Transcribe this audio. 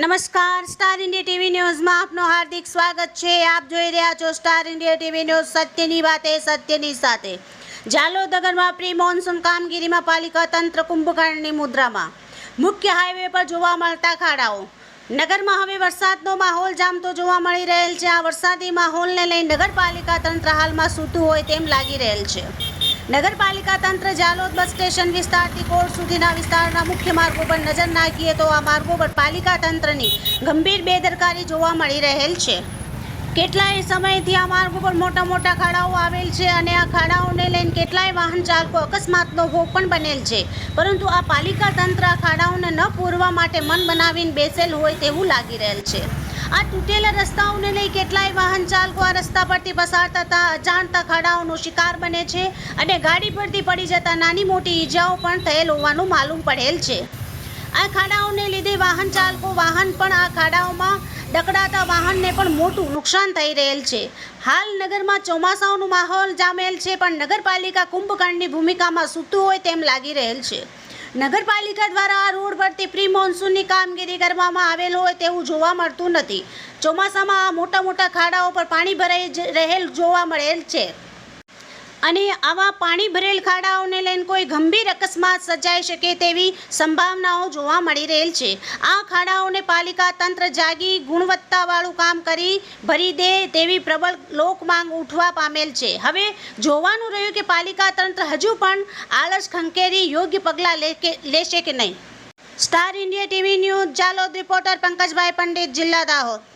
નમસ્કાર, star India TV ન્યૂઝમાં આપનું હાર્દિક સ્વાગત છે। આપ જોઈ રહ્યા છો સ્ટાર ઇન્ડિયા ટીવી ન્યૂઝ, સત્યની વાતે સત્યની સાથે। જાલોદ નગરમાં પ્રી મોન્સૂન કામગીરીમાં પાલિકા તંત્ર કુંભકર્ણની મુદ્રામાં। મુખ્ય હાઈવે પર જોવા મળતા ખાડાઓ। નગરમાં હવે વરસાદનો માહોલ જામતો જોવા મળી રહેલ છે। આ વરસાદી માહોલને લઈને નગરપાલિકા તંત્ર હાલમાં સૂતું હોય તેમ લાગી રહેલ છે। નગરપાલિકા તંત્ર જાલોદ બસ સ્ટેશન વિસ્તારથી કોર્ટ સુધીના વિસ્તારના મુખ્ય માર્ગો પર નજર નાખીએ તો આ માર્ગો પર પાલિકા તંત્રની ગંભીર બેદરકારી જોવા મળી રહેલ છે। કેટલાય સમયથી આ માર્ગો પર મોટા ખાડાઓ આવેલ છે અને આ ખાડાઓને લઈને કેટલાય વાહન ચાલકો અકસ્માતનો ભોગ પણ બનેલ છે, પરંતુ આ પાલિકા તંત્ર આ ખાડાઓને ન પૂરવા માટે મન બનાવીને બેસેલ હોય તેવું લાગી રહેલ છે। આ તૂટેલા રસ્તાઓને લઈ કેટલાય વાહન ચાલકો આ રસ્તા પરથી પસાર થતા અજાણતા ખાડાઓનો શિકાર બને છે અને ગાડી પરથી પડી જતા નાની મોટી ઈજાઓ પણ થયેલ હોવાનું માલુમ પડેલ છે। આ ખાડાઓને લીધે વાહન ચાલકો પણ આ ખાડાઓમાં ડકડાતા વાહનને પણ મોટું નુકસાન થઈ રહેલ છે। હાલ નગરમાં ચોમાસાનો માહોલ જામેલ છે, પણ નગરપાલિકા કુંભકર્ણની ભૂમિકામાં સૂતું હોય તેમ લાગી રહેલ છે। નગરપાલિકા દ્વારા આ રોડ પરથી પ્રી મોન્સૂનની કામગીરી કરવામાં આવેલ હોય તેવું જોવા મળતું નથી। ચોમાસામાં આ મોટા ખાડાઓ પર પાણી ભરાઈ રહેલ જોવા મળેલ છે અને આવા પાણી ભરેલ ખાડાઓને લઈને કોઈ ગંભીર અકસ્માત સર્જાઈ શકે તેવી સંભાવનાઓ જોવા મળી રહેલ છે। આ ખાડાઓને પાલિકા તંત્ર જાગી ગુણવત્તાવાળું કામ કરી ભરી દે તેવી પ્રબળ લોક માંગ ઉઠવા પામેલ છે। હવે જોવાનું રહ્યું કે પાલિકા તંત્ર હજુ પણ આળસ ખંખેરી યોગ્ય પગલાં લેશે કે નહીં। Star India TV news Jhalod reporter Pankajbhai Pandit, જિલ્લા દાહોદ।